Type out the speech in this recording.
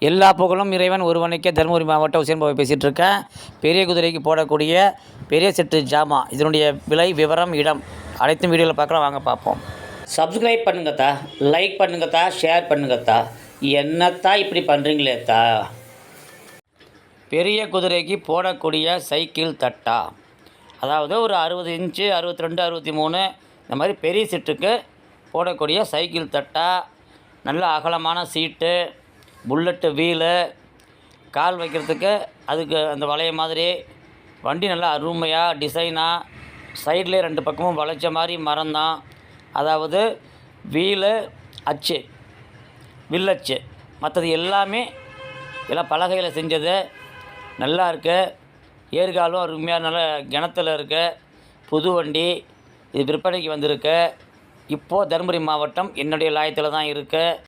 எல்லா புகழும் இறைவன் ஒருவனுக்கே. தருமபுரி மாவட்டம் உசேன்பாவை பேசிகிட்டு இருக்கேன். பெரிய குதிரைக்கு போடக்கூடிய பெரிய செட்டு ஜாமான், இதனுடைய விலை, விவரம், இடம் அனைத்தும் வீடியோவில் பார்க்கலாம். வாங்க பார்ப்போம். சப்ஸ்கிரைப் பண்ணுங்கத்தா, லைக் பண்ணுங்கத்தா, ஷேர் பண்ணுங்கத்தா. என்னத்தா இப்படி பண்ணுறீங்களேத்தா? பெரிய குதிரைக்கு போடக்கூடிய சைக்கிள் தட்டா, அதாவது ஒரு 60 இன்ச்சு, 62, 63 இந்த மாதிரி பெரிய செட்டுக்கு போடக்கூடிய சைக்கிள் தட்டா. நல்ல அகலமான சீட்டு, புல்லட்டு வீலு, கால் வைக்கிறதுக்கு அதுக்கு அந்த வளைய மாதிரி. வண்டி நல்லா அருமையாக டிசைனாக, சைட்லேயே 2 பக்கமும் வளைச்ச மாதிரி மரம்தான். அதாவது வீலு அச்சு, வில்லச்சு, மற்றது எல்லாமே எல்லாம் பலகையில் செஞ்சது. நல்லா இருக்குது. ஏர்காலும் அருமையாக நல்ல கிணத்துல இருக்குது. புது வண்டி இது விற்பனைக்கு வந்திருக்கு. இப்போது தருமபுரி மாவட்டம் என்னுடைய லாயத்தில் தான் இருக்குது.